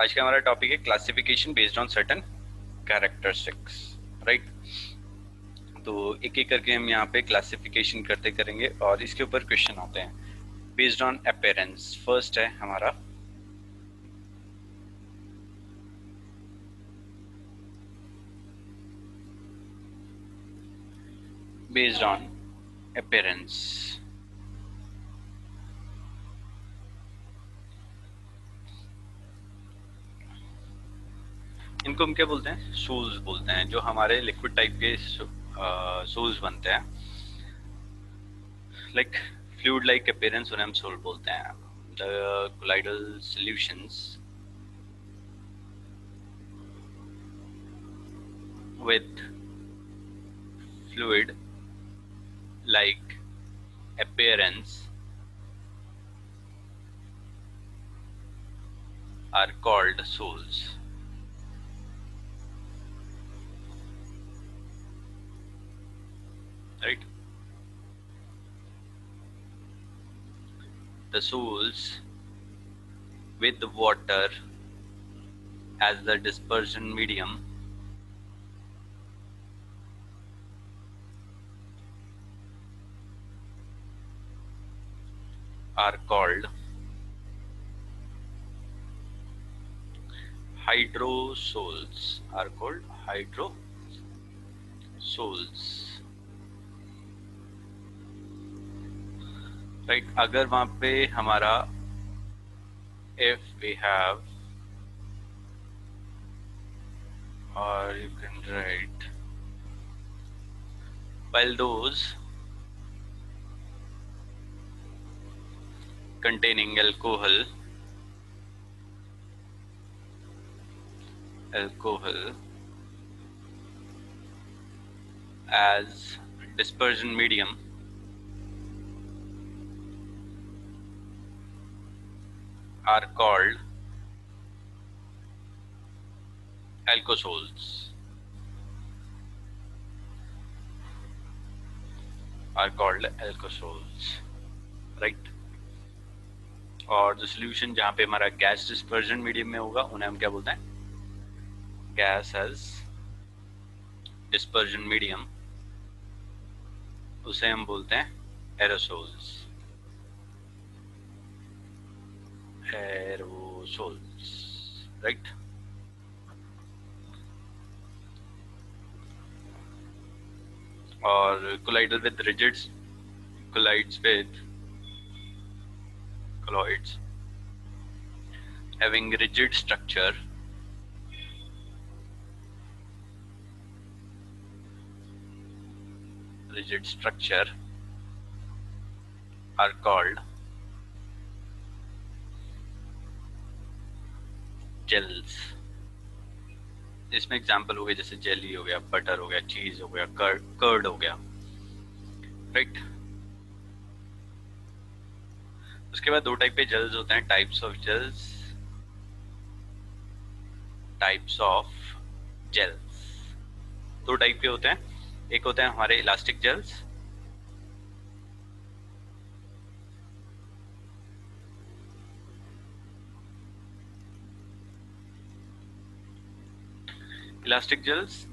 आज का हमारा टॉपिक है classification based on certain characteristics, right. तो एक एक करके हम यहाँ पे क्लासिफिकेशन करते करेंगे और इसके ऊपर क्वेश्चन आते हैं बेस्ड ऑन अपीयरेंस। फर्स्ट है हमारा बेस्ड ऑन अपीयरेंस। इनको हम क्या बोलते हैं? सोल्स बोलते हैं। जो हमारे लिक्विड टाइप के सोल्स बनते हैं, लाइक फ्लूइड लाइक अपीयरेंस, उन्हें हम सोल बोलते हैं। The colloidal solutions with fluid like appearance are called sols, right? The sols with water as the dispersion medium are called hydrosols, are called hydrosols, right? अगर वहां पे हमारा if we have, or you can write, while those containing alcohol as dispersion medium are called alcosols, right. और जो solution जहाँ पे हमारा gas dispersion medium में होगा उन्हें हम क्या बोलते हैं? गैस एज डिस्पर्जन मीडियम, उसे हम बोलते हैं एरोसोल्स। राइट। और colloidal with रिजिड्स, collides with colloids having rigid structure are called gels। इसमें एग्जांपल हो गए जैसे जेली हो गया, बटर हो गया, चीज हो गया, कर्ड हो गया, राइट। उसके बाद दो टाइप के जेल्स होते हैं, टाइप्स ऑफ जेल्स। दो टाइप के होते हैं, एक होते हैं हमारे elastic gels,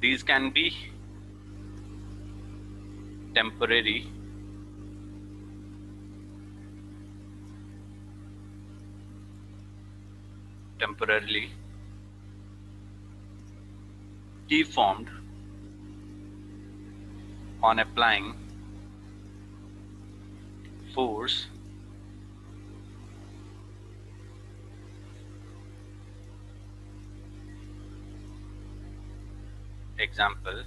these can be temporarily deformed on applying force example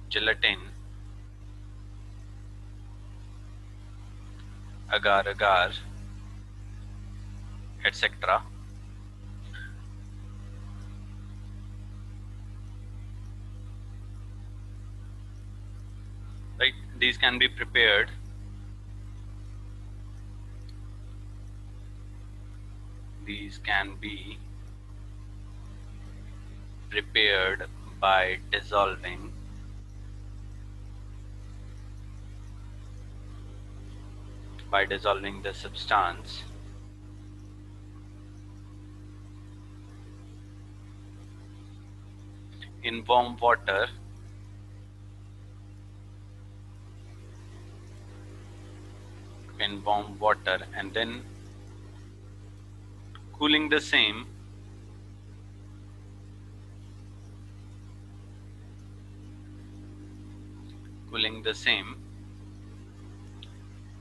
gelatin, agar agar, etc. Right, these can be prepared by dissolving the substance in warm water and then cooling the same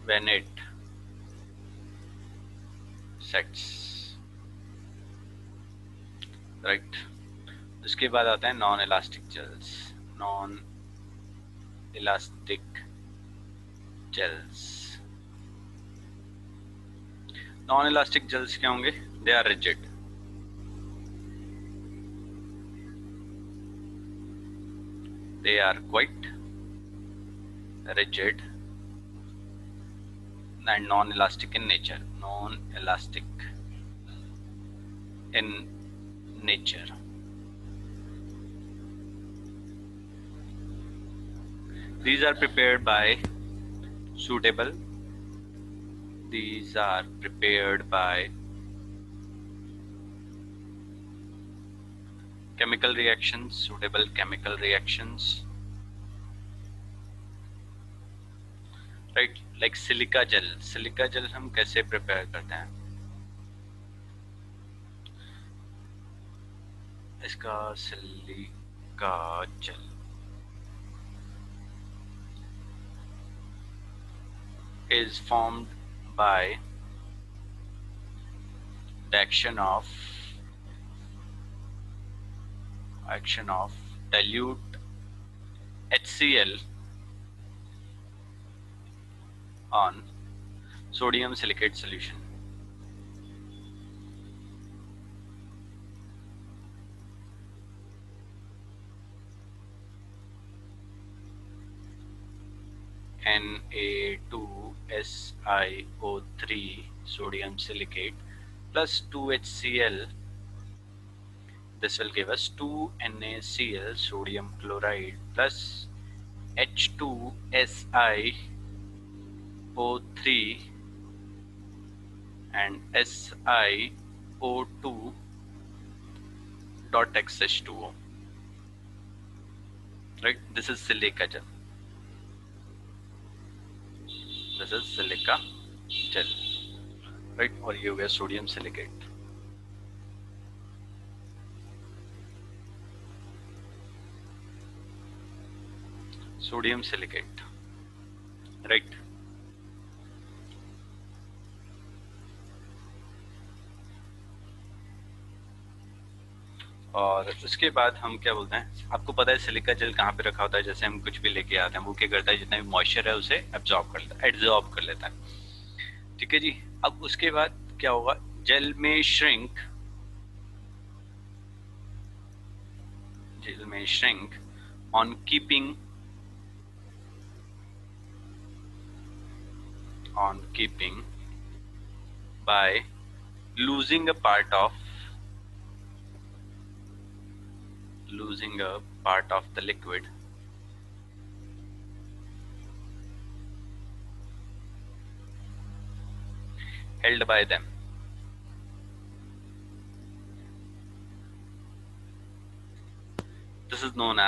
when it sets, right? उसके बाद आता है non elastic gels. Non elastic gels क्या होंगे? They are rigid, they are quite rigid and non-elastic in nature. These are prepared by suitable chemical reactions, right? Like silica gel हम कैसे prepare करते हैं? इसका silica gel is formed by the action of dilute HCl on sodium silicate solution. Na2SiO3 sodium silicate plus 2HCl. This will give us 2NaCl sodium chloride plus H2SiO3 and SiO2 dot XH2O. Right? This is silica gel. Right? और ये हो गया sodium silicate. Right. और उसके बाद हम क्या बोलते हैं, आपको पता है सिलिका जेल कहाँ पे रखा होता है? जैसे हम कुछ भी लेके आते हैं वो क्या करता है, जितना भी मॉइस्चर है उसे एब्जॉर्ब कर लेता है। ठीक है जी। अब उसके बाद क्या होगा, जेल में shrink on keeping by losing a part of the liquid held by them. This is known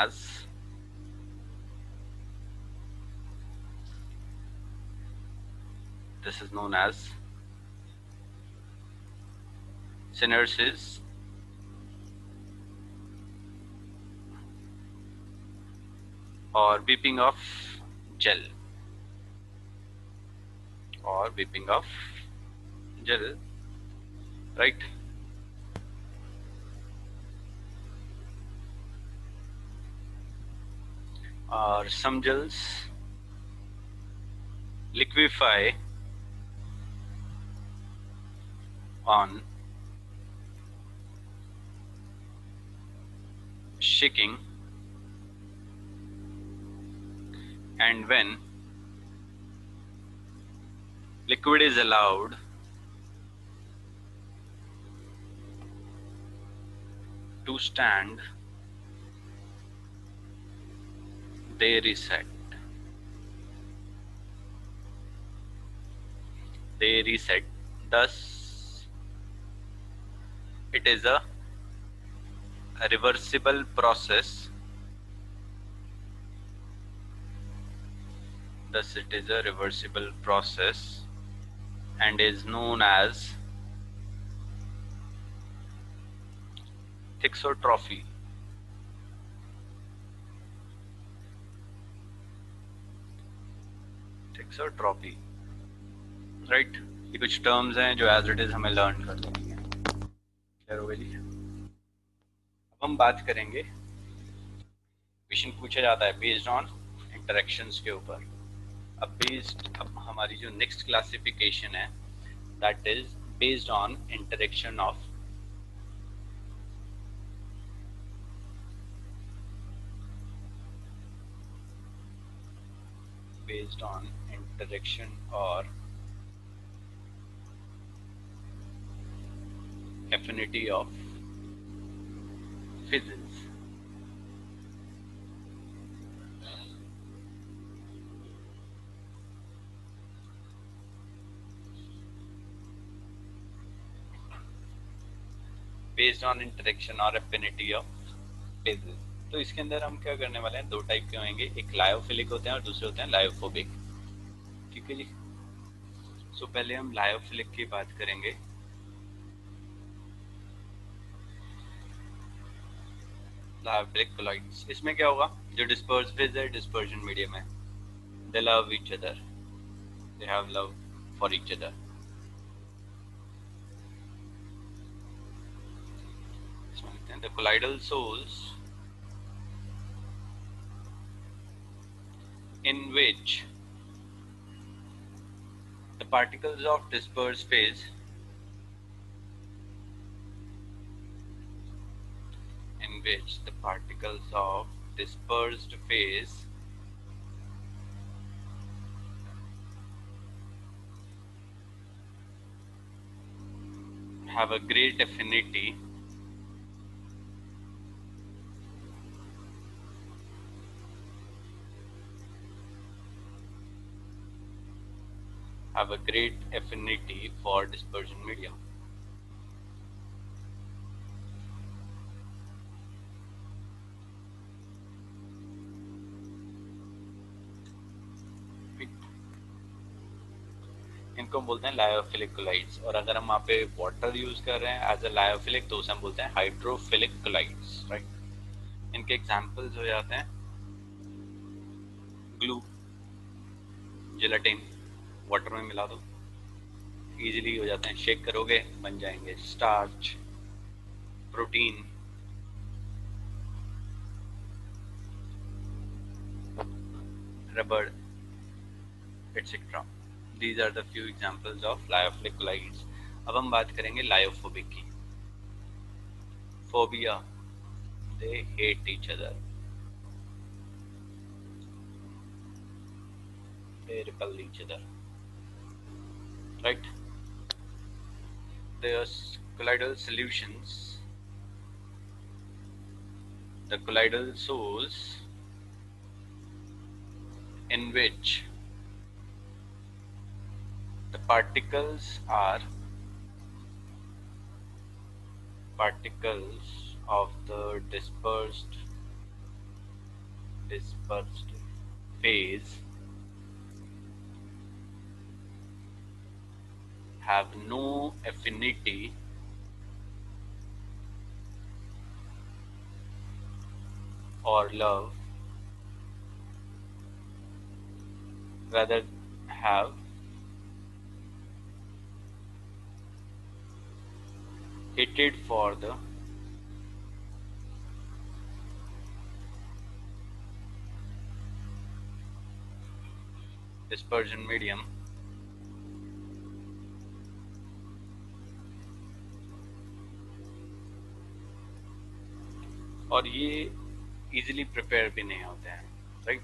as synersis or weeping of gel right? Or some gels liquefy on shaking, and when liquid is allowed to stand, they reset. Thus, it is a a reversible process, thus it is a reversible process and is known as thixotrophy. Thixotrophy, right. ये कुछ terms हैं जो as it is हमें learn कर लेनी है। Clear हो गई जी। अब हम बात करेंगे, क्वेश्चन पूछा जाता है बेस्ड ऑन इंटरेक्शंस के ऊपर। अब हमारी जो नेक्स्ट क्लासिफिकेशन है that is based on interaction of based on interaction or affinity of phases. Based on interaction or affinity of phases. तो इसके अंदर हम क्या करने वाले हैं, दो टाइप के होंगे, एक लायोफिलिक होते हैं और दूसरे होते हैं लायोफोबिक। ठीक है जी। सो पहले हम लायोफिलिक की बात करेंगे। लायोफिलिक कोलॉइड्स, इसमें क्या होगा, जो डिस्पर्स फेज है डिस्पर्जन मीडियम है, दे love each other, they have love for each other. The colloidal soles in which the particles of dispersed phase have a great affinity for dispersion medium. इनको हम बोलते हैं लायोफिलिक कोलाइड्स। और अगर हम वहाँ पे वाटर यूज कर रहे हैं एज अ लायोफिलिक तो उसे हम बोलते हैं हाइड्रोफिलिक कोलाइड्स, राइट। इनके एग्जांपल्स हो जाते हैं ग्लू, जेलाटिन, वाटर में मिला दो इजीली हो जाते हैं, शेक करोगे बन जाएंगे। Starch, protein, rubber, etcetera. These are the few examples of lyophilic colloids. अब हम बात करेंगे लायोफोबिक की। Phobia, they hate each other, they repel each other, right? There's colloidal solutions, the colloidal soles in which the particles of the dispersed phase have no affinity or love, rather have hatred for the dispersion medium और ये easily prepare भी नहीं होते हैं, right.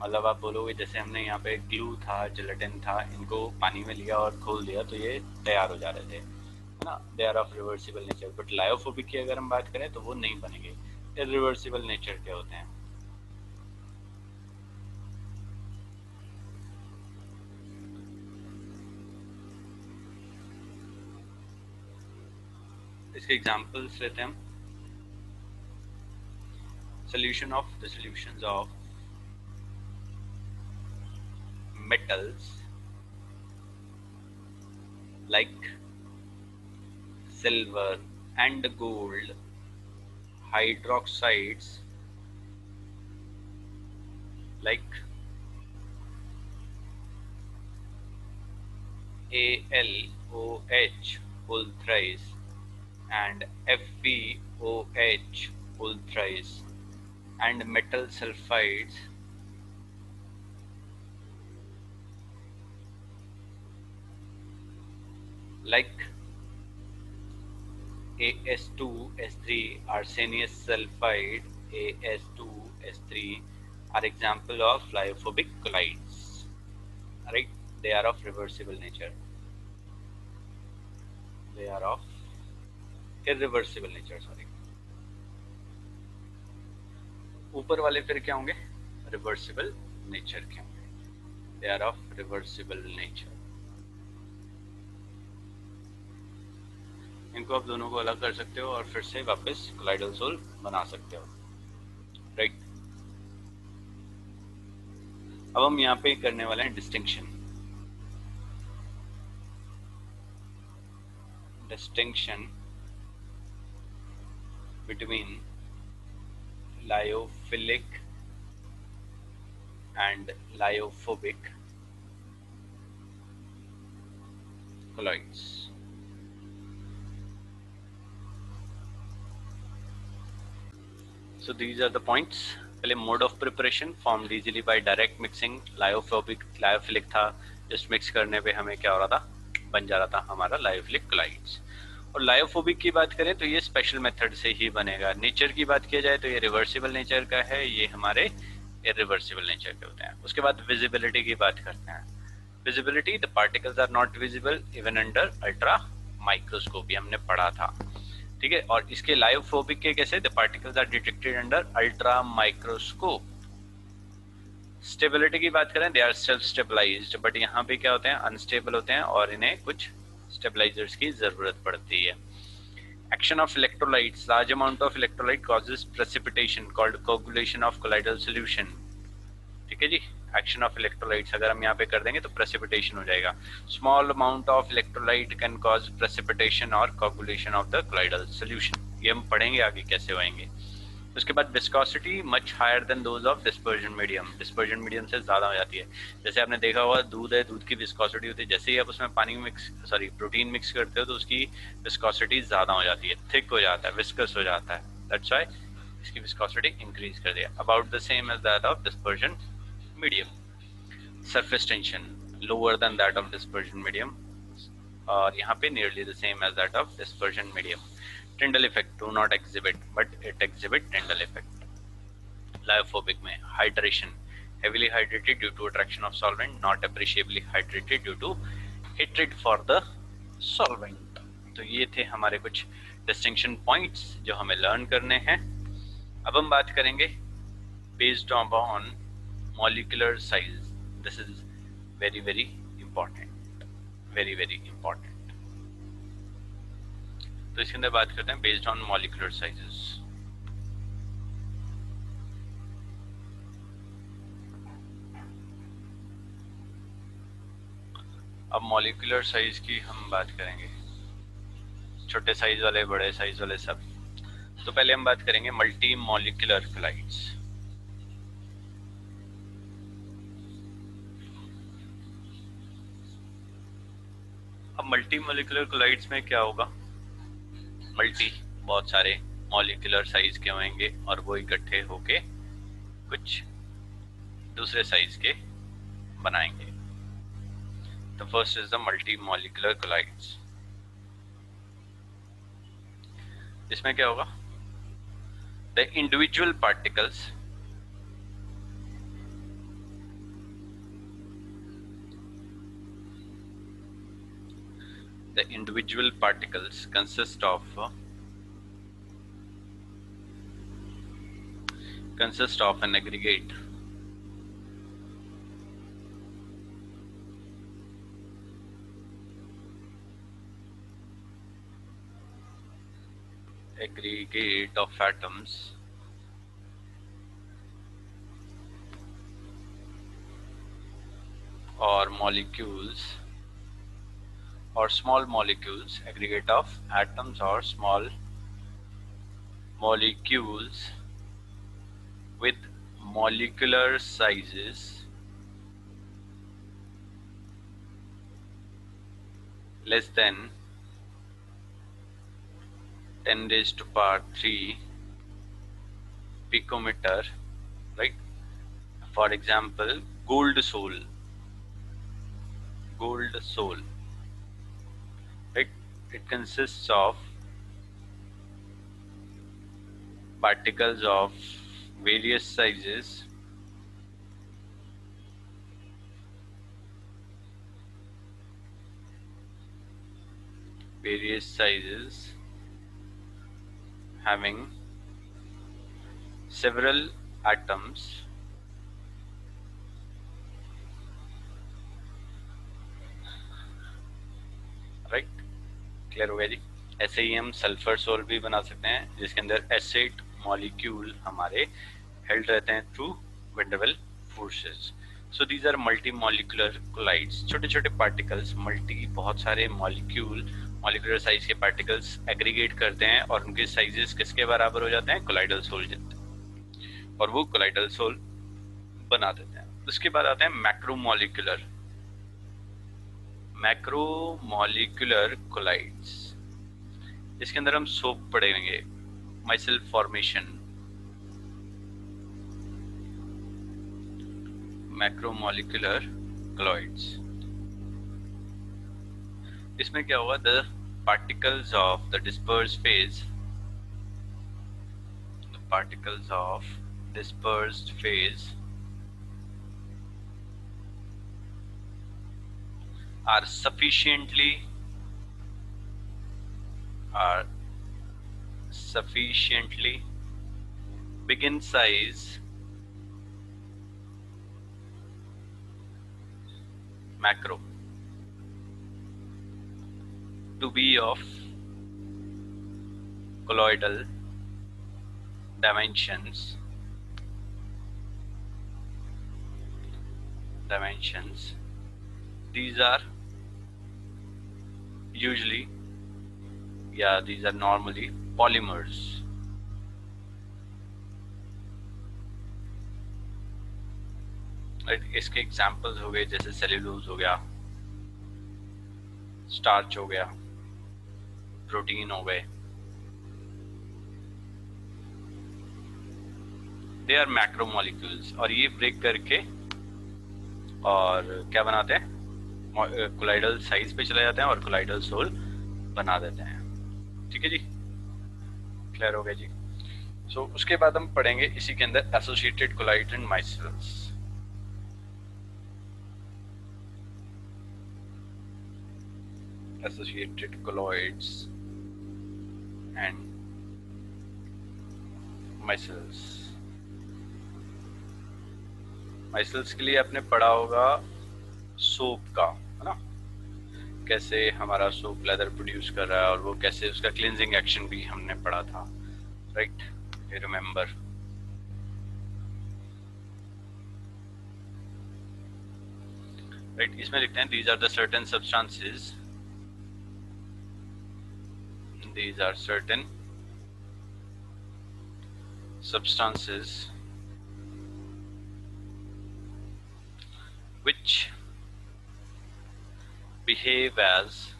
मतलब आप बोलोगे जैसे हमने यहाँ पे ग्लू था, जेलेटिन था, इनको पानी में लिया और खोल दिया तो ये तैयार हो जा रहे थे, है ना। They are of reversible nature. But lyophobic की अगर हम बात करें तो वो नहीं बनेंगे, इरिवर्सिबल नेचर के होते हैं। इसके एग्जांपल्स लेते हैं हम। solutions of metals like silver and gold hydroxides like AlOH whole thrice and FeOH whole thrice and metal sulfides like As2S3 arsenious sulfide As2S3 are example of lyophobic colloids, right? They are of reversible nature. They are of irreversible nature, sorry. ऊपर वाले फिर क्या होंगे? Reversible nature के होंगे. They are of reversible nature. इनको आप दोनों को अलग कर सकते हो और फिर से वापस कोलाइडल सोल बना सकते हो, राइट? अब हम यहाँ पे करने वाले हैं distinction between lyophilic and lyophobic colloids. So these are the points. पहले mode of preparation formed easily by direct mixing. Lyophilic था, just mix करने पे हमें क्या हो रहा था? बन जा रहा था हमारा lyophilic colloids. और लायोफोबिक की बात करें तो ये स्पेशल मेथड से ही बनेगा. नेचर की बात किया जाए तो ये रिवर्सिबल नेचर का है, ये हमारे इरिवर्सिबल नेचर के होते हैं. उसके बाद विजिबिलिटी की बात करते हैं. Visibility, the particles are not visible even under ultra microscope, ये हमने पढ़ा था, ठीक है. और इसके लायोफोबिक के कैसे? The particles are detected under ultra microscope. Stability की बात करें, they are self stabilized, but यहाँ पे क्या होते हैं? अनस्टेबल होते हैं और इन्हें कुछ स्टेबलाइजर्स की जरूरत पड़ती है. Action of electrolytes, large amount of electrolyte causes precipitation called coagulation of colloidal solution, ठीक है जी. एक्शन ऑफ इलेक्ट्रोलाइट्स अगर हम यहाँ पे कर देंगे तो प्रेसिपिटेशन हो जाएगा. Small amount of electrolyte can cause precipitation और coagulation of the colloidal solution. ये हम पढ़ेंगे आगे कैसे होएंगे. उसके बाद viscosity much higher than those of dispersion medium, dispersion medium से ज्यादा हो जाती है. जैसे आपने देखा होगा दूध है, दूध की विस्कोसिटी होती है, जैसे ही आप उसमें प्रोटीन मिक्स करते हो तो उसकी विस्कोसिटी ज्यादा हो जाती है, थिक हो जाता है, विस्कस हो जाता है. दैट्स व्हाई इसकी विस्कोसिटी इंक्रीज कर दिया. About the same as that of dispersion medium. Surface tension lower than that of dispersion medium और यहाँ पे nearly the same as that of dispersion medium. Tyndall effect do not exhibit, but it exhibit Tyndall effect. Lyophobic में hydration, heavily hydrated due to attraction of solvent, not appreciably hydrated due to hatred for the solvent. तो ये थे हमारे कुछ distinction points जो हमें learn करने हैं. अब हम बात करेंगे based on molecular size. This is very very important, very very important. तो इसके अंदर बात करते हैं बेस्ड ऑन मॉलिक्यूलर साइजेस. अब मॉलिक्यूलर साइज की हम बात करेंगे, छोटे साइज वाले, बड़े साइज वाले, सब. तो पहले हम बात करेंगे मल्टी मॉलिक्यूलर कोलाइड्स. अब मल्टी मॉलिक्यूलर कोलाइड्स में क्या होगा? मल्टी बहुत सारे मॉलिक्यूलर साइज के होंगे और वो इकट्ठे होके कुछ दूसरे साइज के बनाएंगे. तो first is the multi molecular colloids. इसमें क्या होगा? The individual particles consist of an aggregate of atoms molecules or small molecules, aggregate of atoms or small molecules with molecular sizes less than 10 raised to power 3 picometer, right? For example, gold sol, right? It consists of particles of various sizes having several atoms, right? Clear हो गया जी? ऐसे ही हम sulphur soul भी बना सकते हैं जिसके अंदर एसिड मॉलिक्यूल हमारे हेल्ड रहते हैं through van der Waals forces. So these are multi molecular colloids, छोटे छोटे पार्टिकल्स, बहुत सारे मॉलिक्यूलर साइज के पार्टिकल्स एग्रीगेट करते हैं और उनके साइजेस किसके बराबर हो जाते हैं? कोलाइडल सोल जाते हैं और वो कोलाइडल सोल बना देते हैं. उसके बाद आते हैं मैक्रोमोलिकुलर कोलाइड्स. इसके अंदर हम सोप पढ़ेंगे, माइसेल फॉर्मेशन. मैक्रोमोलिकुलर कोलाइड्स, इसमें क्या होगा? The particles of the dispersed phase are sufficiently big in size macro to be of colloidal dimensions. These are normally polymers. इसके एग्जांपल्स हो गए जैसे सेल्यूलोज हो गया, स्टार्च हो गया, प्रोटीन हो गए. दे आर मैक्रोमोलिक्यूल्स और ये ब्रेक करके और क्या बनाते हैं? कोलाइडल साइज पे चले जाते हैं और कोलाइडल सोल बना देते हैं. ठीक है जी, क्लियर हो गया जी? सो उसके बाद हम पढ़ेंगे इसी के अंदर associated colloids and micelles. Associated colloids and micelles. Micelles के लिए आपने पढ़ा होगा सोप का, है ना? कैसे हमारा सोप लेदर प्रोड्यूस कर रहा है और वो कैसे उसका क्लींजिंग एक्शन भी हमने पढ़ा था, राइट? You remember? राइट, इसमें लिखते हैं these are certain substances which behave as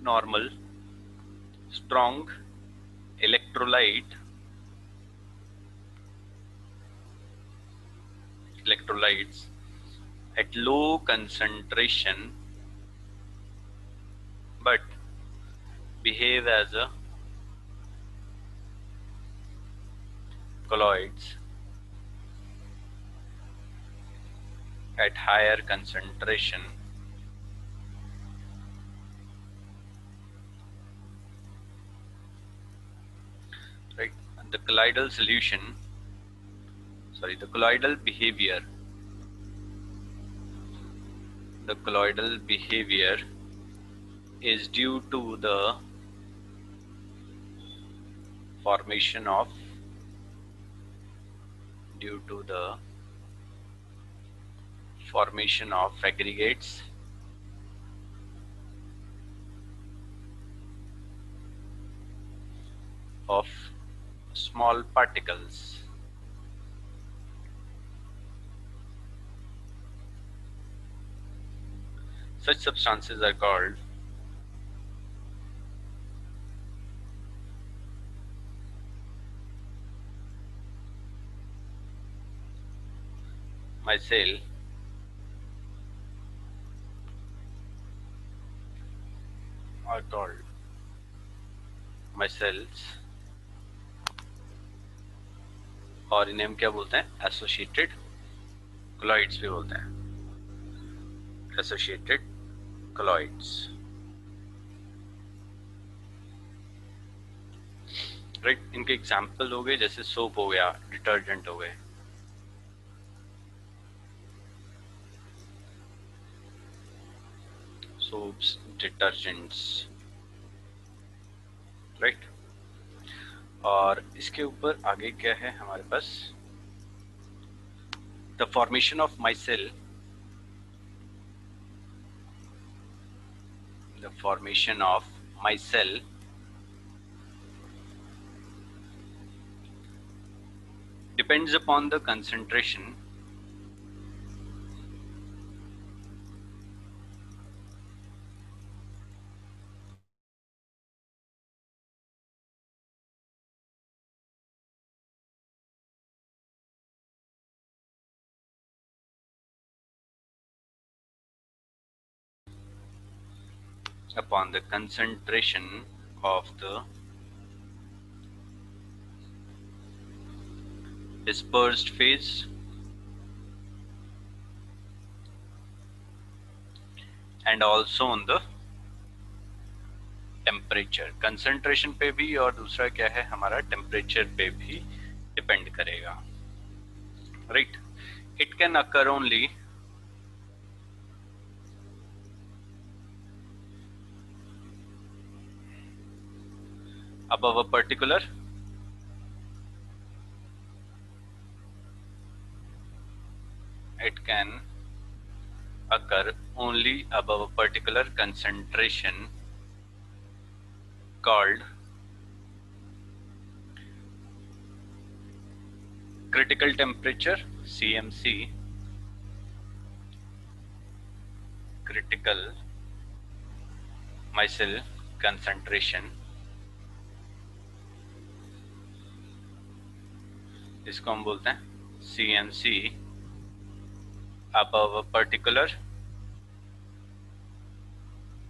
normal strong electrolytes at low concentration but behave as a colloids at higher concentration. Right, and the colloidal behavior is due to the formation of due to the formation of aggregates of small particles. Such substances are called micelle are called micelles, और इन्हें हम क्या बोलते हैं? Associated colloids भी बोलते हैं, associated colloids, right. इनके एग्जाम्पल हो गए जैसे सोप हो गया, डिटर्जेंट हो गए। Soaps, detergents, right. और इसके ऊपर आगे क्या है हमारे पास? The formation of micelle, the formation of micelle depends upon the concentration upon the concentration of the dispersed phase and also on the temperature. Concentration पे भी और दूसरा क्या है हमारा टेम्परेचर पे भी डिपेंड करेगा, right. It can occur only above a particular it can occur only above a particular concentration called critical temperature, CMC, critical micelle concentration। इसको हम बोलते हैं CMC above a particular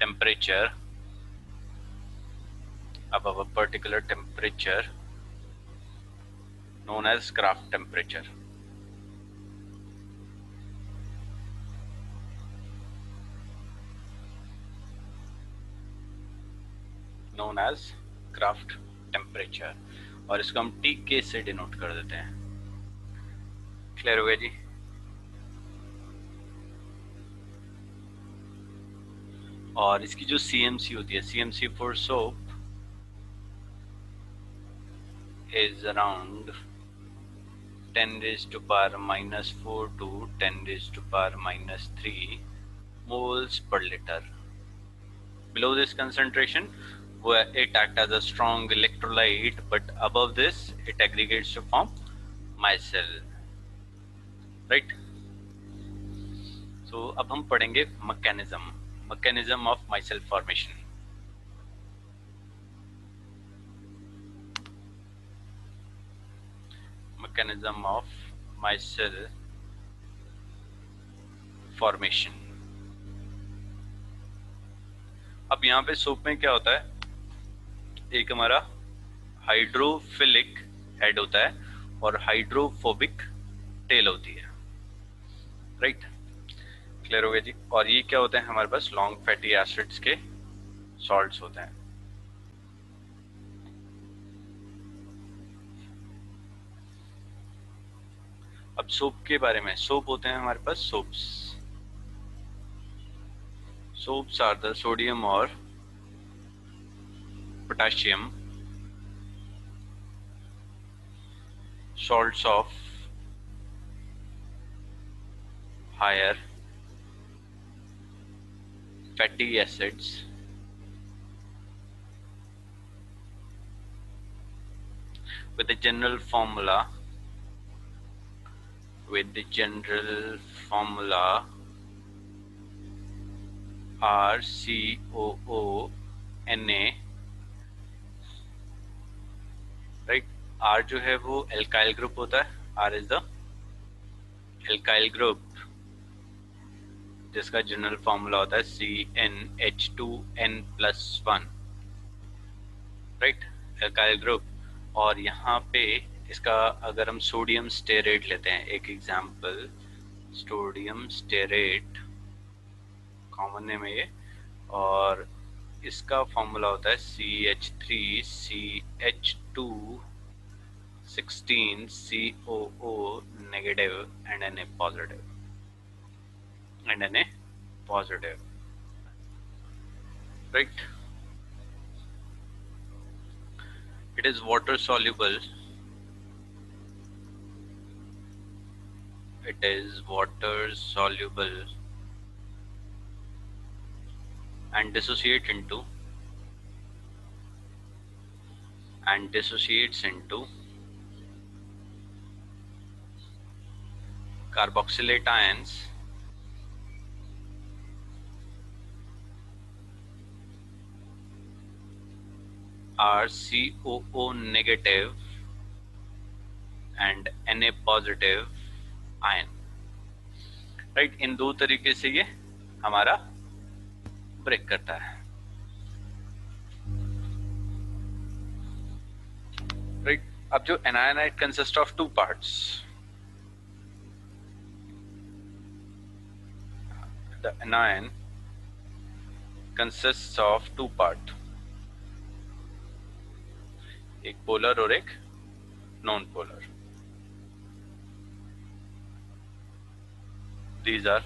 temperature, above a particular temperature known as Kraft temperature। known as Kraft temperature, और इसको हम TK से denote कर देते हैं। क्लियर हो गया जी? और इसकी जो CMC होती है, CMC for soap is around 10 raised to power minus 4 to 10 raised to power minus 3 moles per liter. Below this concentration, it acts as a strong electrolyte, but above this, it aggregates to form micelle, right? So अब हम पढ़ेंगे mechanism of micelle formation. Mechanism of micelle formation. अब यहाँ पे soap में क्या होता है? एक हमारा हाइड्रोफिलिक हेड होता है और हाइड्रोफोबिक टेल होती है, राइट। क्लियर हो गया जी? और ये क्या होते हैं हमारे पास? लॉन्ग फैटी एसिड्स के सॉल्ट्स होते हैं। अब सोप के बारे में, सोप होते हैं हमारे पास सोप्स आर द सोडियम और potassium salts of higher fatty acids with the general formula with the general formula RCOO right. R जो है वो एल्काइल ग्रुप होता है, R is the alkyl group जिसका जनरल फॉर्मूला होता है CnH2n+1, राइट, एल्काइल ग्रुप। और यहाँ पे इसका अगर हम सोडियम स्टेरेट लेते हैं, एक example, sodium stearate common name है ये, और इसका फॉर्मूला होता है CH3CH216COO negative and Na positive right. It is water soluble. It is water soluble and dissociates into carboxylate ions are COO negative and Na positive ion, right. इन दो तरीके से ये हमारा ब्रेक करता है, राइट। अब जो anionite consist of two parts, द anion consists of two part, एक पोलर और एक non polar. These are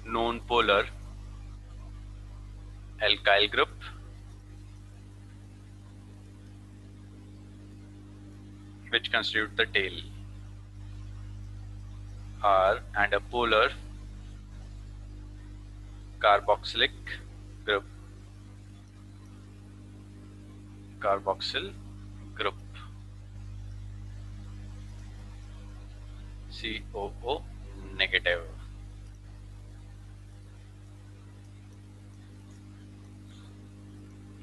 non-polar alkyl group which constitute the tail and a polar carboxylic group, carboxyl group COO negative.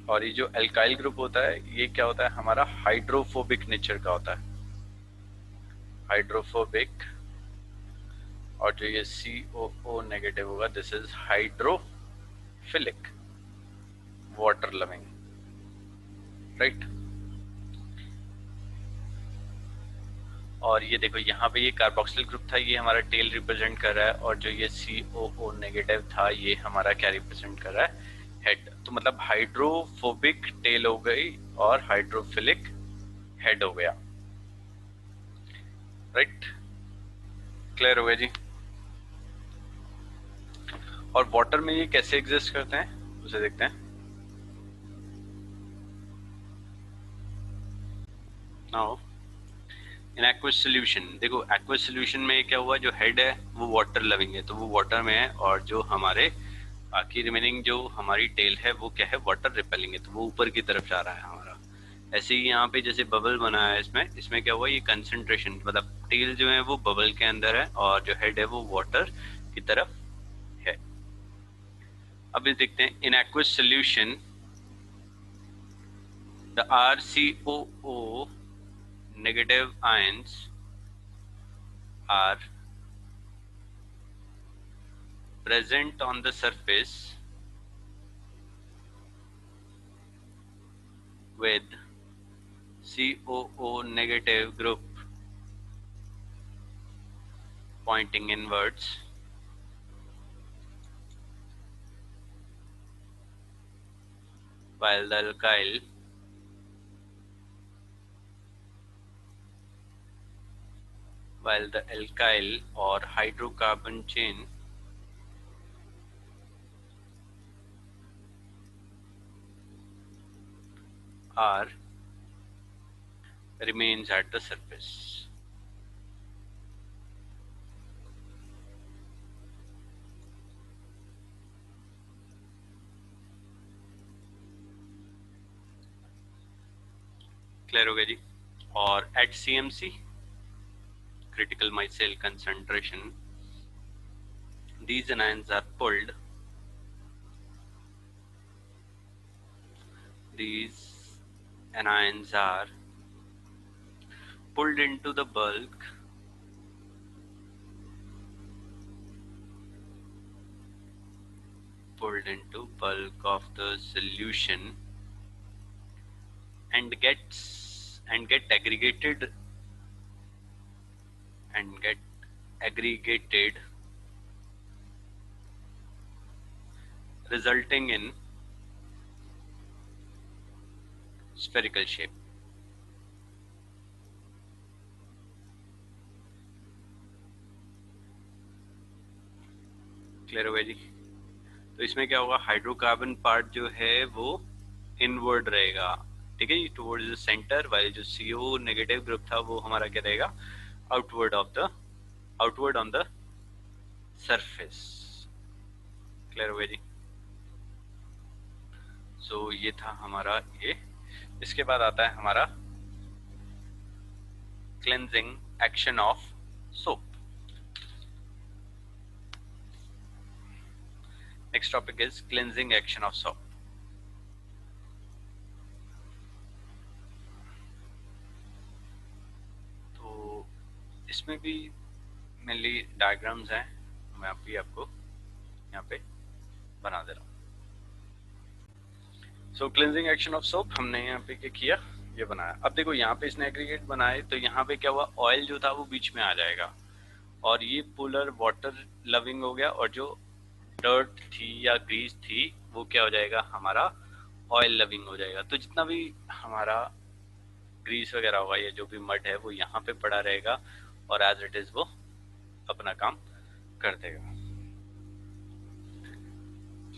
और ये जो alkyl group होता है ये क्या होता है, हमारा हाइड्रोफोबिक नेचर का होता है, हाइड्रोफोबिक। और जो ये COO नेगेटिव होगा, this is hydrophilic, water loving, right. और ये देखो यहाँ पे ये कार्बोक्सिल ग्रुप था, ये हमारा टेल रिप्रेजेंट कर रहा है, और जो ये COO नेगेटिव था ये हमारा क्या रिप्रेजेंट कर रहा है, हेड। तो मतलब हाइड्रोफोबिक टेल हो गई और हाइड्रोफिलिक हेड हो गया, राइट। क्लियर हो गया जी। और वाटर में ये कैसे एग्जिस्ट करते हैं उसे देखते हैं। नाउ इन एक्वस सोल्यूशन, देखो एक्वस सोल्यूशन में क्या हुआ, जो हेड है वो वाटर लविंग है तो वो वाटर में है, और जो हमारे बाकी रिमेनिंग जो हमारी टेल है वो क्या है, वाटर रिपेलिंग है, तो वो ऊपर की तरफ जा रहा है हमारा। ऐसे ही यहाँ पे जैसे बबल बना है, इसमें क्या हुआ, ये कंसंट्रेशन, मतलब टेल जो है वो बबल के अंदर है और जो हेड है वो वाटर की तरफ है। अब ये देखते हैं, in aqueous solution the RCOO negative ions are present on the surface with COO negative group pointing inwards, while the alkyl or hydrocarbon chain are remains at the surface. Clear हो गया जी। और eight CMC critical micelle concentration, these anions are pulled, these anions are pulled into the bulk of the solution and get aggregated, resulting in spherical shape। Clear हो गया जी। तो इसमें क्या होगा, hydrocarbon part जो है वो इनवर्ड रहेगा, ठीक है जी, टुवर्ड्स द सेंटर, वाइल जो CO नेगेटिव ग्रुप था वो हमारा क्या रहेगा, outward on the surface. Clear हो गया जी। सो ये था हमारा ये। इसके बाद आता है हमारा cleansing action of soap. Next topic is cleansing action of soap. तो इसमें भी मेनली डायग्राम्स हैं, मैं अभी आपको यहाँ पे बना दे रहा हूँ। सो क्लेंजिंग एक्शन ऑफ सोप हमने यहाँ पे क्या किया, ये बनाया। अब देखो यहाँ पे इसने एग्रीगेट बनाए तो यहाँ पे क्या हुआ, ऑयल जो था वो बीच में आ जाएगा और ये पोलर वाटर लविंग हो गया, और जो डर्ट थी या ग्रीस थी वो क्या हो जाएगा, हमारा ऑयल लविंग हो जाएगा। तो जितना भी हमारा ग्रीस वगैरह होगा या जो भी मड है वो यहाँ पे पड़ा रहेगा और एज इट इज वो अपना काम कर देगा।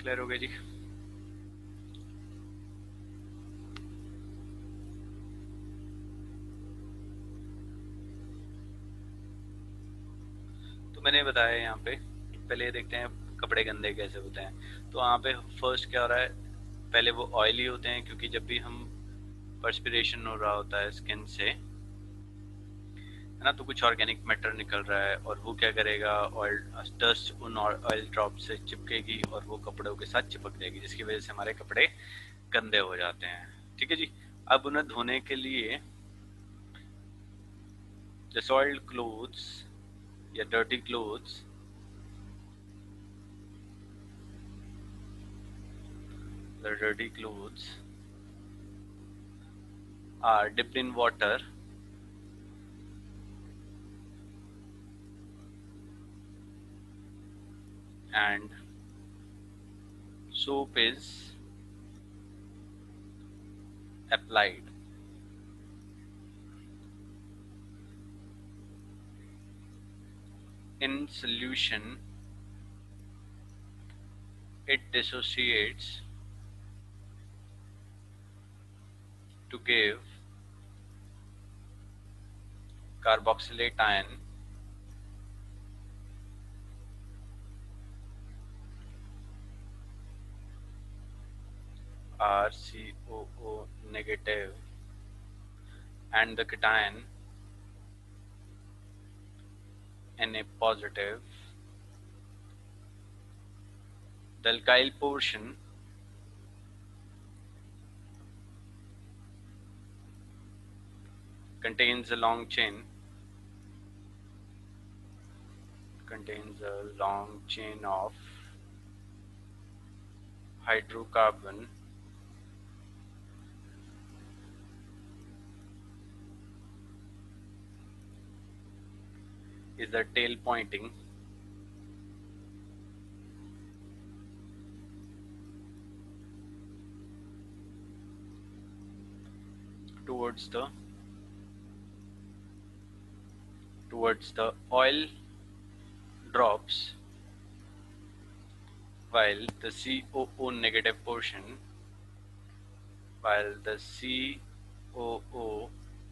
क्लियर हो गया जी। तो मैंने बताया यहाँ पे, पहले ये देखते हैं कपड़े गंदे कैसे होते हैं। तो यहाँ पे फर्स्ट क्या हो रहा है, पहले वो ऑयली होते हैं क्योंकि जब भी हम पर्सपिरेशन हो रहा होता है स्किन से, है ना, तो कुछ ऑर्गेनिक मैटर निकल रहा है और वो क्या करेगा, ऑयल डस्ट उन ऑयल ड्रॉप से चिपकेगी और वो कपड़ों के साथ चिपक जाएगी, जिसकी वजह से हमारे कपड़े गंदे हो जाते हैं। ठीक है जी। अब उन्हें धोने के लिए the soiled clothes या dirty clothes the dirty clothes are dipped in water and soap is applied। In solution, it dissociates to give carboxylate ion RCOO negative and the cation Na positive। The alkyl portion contains a long chain of hydrocarbon is the tail pointing towards the oil drops, while the COO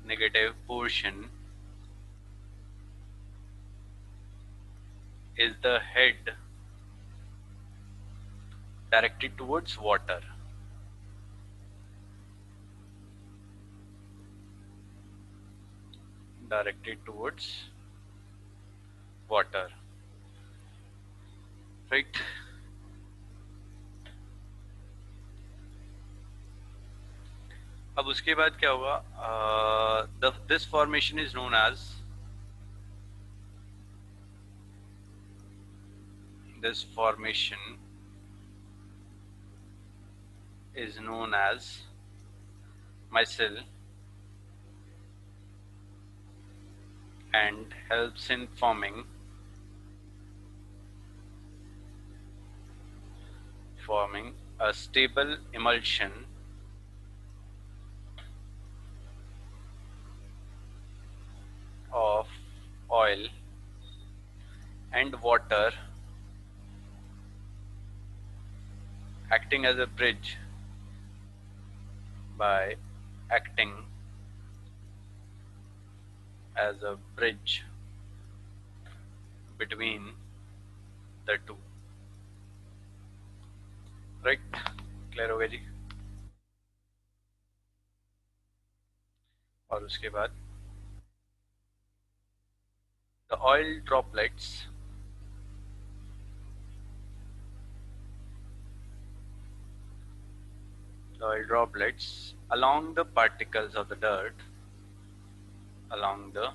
negative portion is the head directed towards water। directed towards water, right? अब उसके बाद क्या होगा? This formation is known as this formation is known as micelle and helps in forming a stable emulsion of oil and water, acting as a bridge by acting as a bridge between the two, right? Clear हो गया जी? और उसके बाद the oil droplets along the particles of the dirt, along the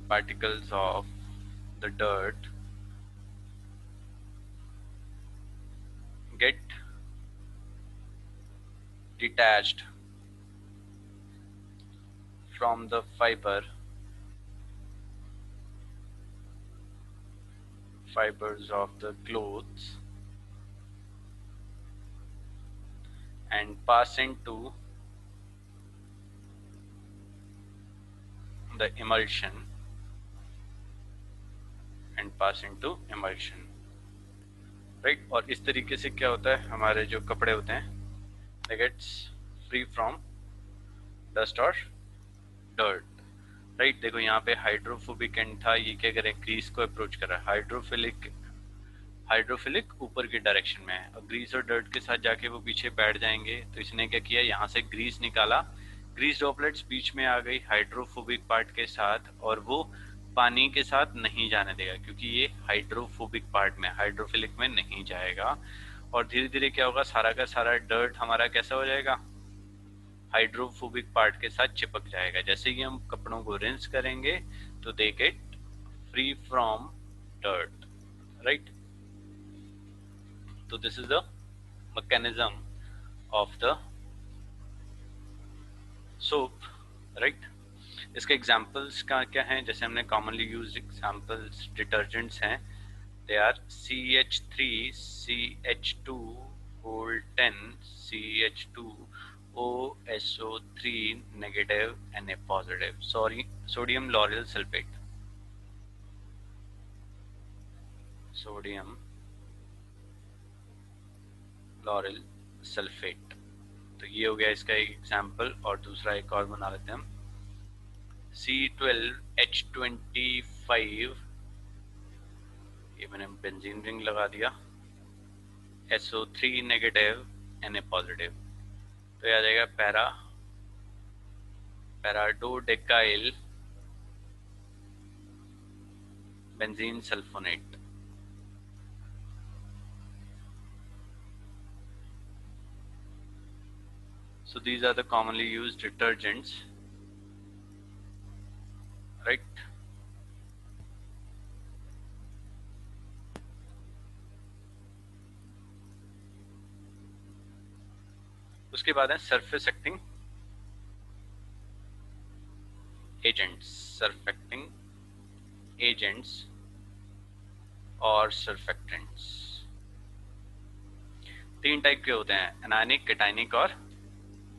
particles of the dirt get detached from the fibers of the clothes and pass into the emulsion right? और इस तरीके से क्या होता है, हमारे जो कपड़े होते हैं they gets free from dust or dirt, right? देखो यहाँ पे हाइड्रोफोबिक एंड था, ये क्या करे, ग्रीस को अप्रोच कर रहा है। हाइड्रोफिलिक ऊपर की डायरेक्शन में है और ग्रीस और डर्ट के साथ जाके वो पीछे बैठ जाएंगे। तो इसने क्या किया, यहाँ से ग्रीस निकाला, ग्रीस ड्रॉपलेट्स बीच में आ गई हाइड्रोफोबिक पार्ट के साथ, और वो पानी के साथ नहीं जाने देगा क्योंकि ये हाइड्रोफोबिक पार्ट में, हाइड्रोफिलिक में नहीं जाएगा। और धीरे धीरे क्या होगा, सारा का सारा डर्ट हमारा कैसा हो जाएगा, हाइड्रोफोबिक पार्ट के साथ चिपक जाएगा। जैसे कि हम कपड़ों को रिंस करेंगे तो they get free from dirt, right? तो this is the mechanism of the soap, right? इसके एग्जांपल्स का क्या है, जैसे हमने कॉमनली यूज्ड एग्जांपल्स डिटर्जेंट्स हैं, they are CH3 CH2 whole 10 CH2 OSO3 negative Na positive, sodium lauryl sulfate, sodium lauryl sulfate। तो ये हो गया इसका एक एग्जांपल। और दूसरा एक और बना लेते हैं हम, C12H25, ये मैंने बेंजीन रिंग लगा दिया, SO3 नेगेटिव Na पॉजिटिव, तो ये आ जाएगा para dodecyl benzene sulphonate. So these are the commonly used detergents, right? उसके बाद है सरफेस एक्टिंग एजेंट्स और सर्फेक्टेंट्स। तीन टाइप के होते हैं, एनायनिक, कैटायनिक और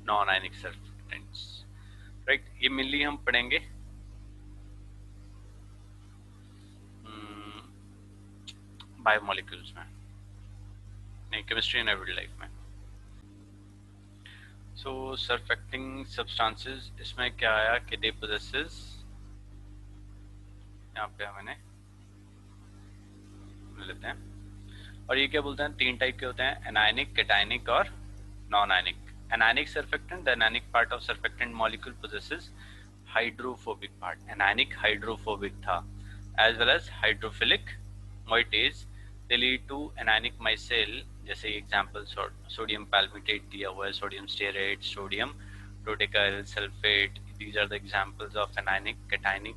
नॉन आयनिक सर्फेक्टेंट्स, राइट? ये मेनली हम पढ़ेंगे बायोमोलिक्यूल्स में, नहीं केमिस्ट्री एंड एवरीडे लाइफ में। सो सर्फेक्टिंग सब्सटेंसेस, इसमें क्या आया कि दे पोजेसेस, यहाँ पे मैंने लेते हैं, और ये क्या बोलते हैं, तीन टाइप के होते हैं, एनायनिक, कैटायनिक और non ionic. Anionic surfactant, the anionic part of surfactant molecule possesses hydrophobic part, anionic hydrophobic था, as well as hydrophilic moieties. They lead to anionic micelle, जैसे एग्जाम्पल सोडियम palmitate दिया हुआ है, sodium stearate, sodium prototyl sulfate. These are the examples of anionic cationic.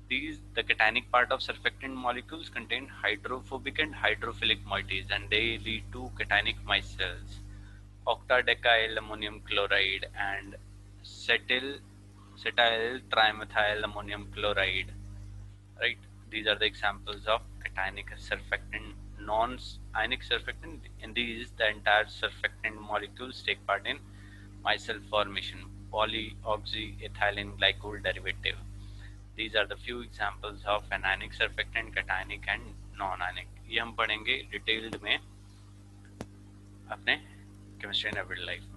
The cationic part of surfactant molecules contain hydrophobic and hydrophilic moieties, and they lead to cationic micelles. Octadecyl ammonium chloride and cetyl trimethyl ammonium chloride. Right? These are the examples of cationic surfactant. Non-ionic surfactant. In these, the entire surfactant molecules take part in micelle formation, polyoxyethylene glycol derivative. These are the few examples of anionic surfactant, cationic and non-ionic. ये हम पढ़ेंगे detailed में अपने chemistry in everyday life में.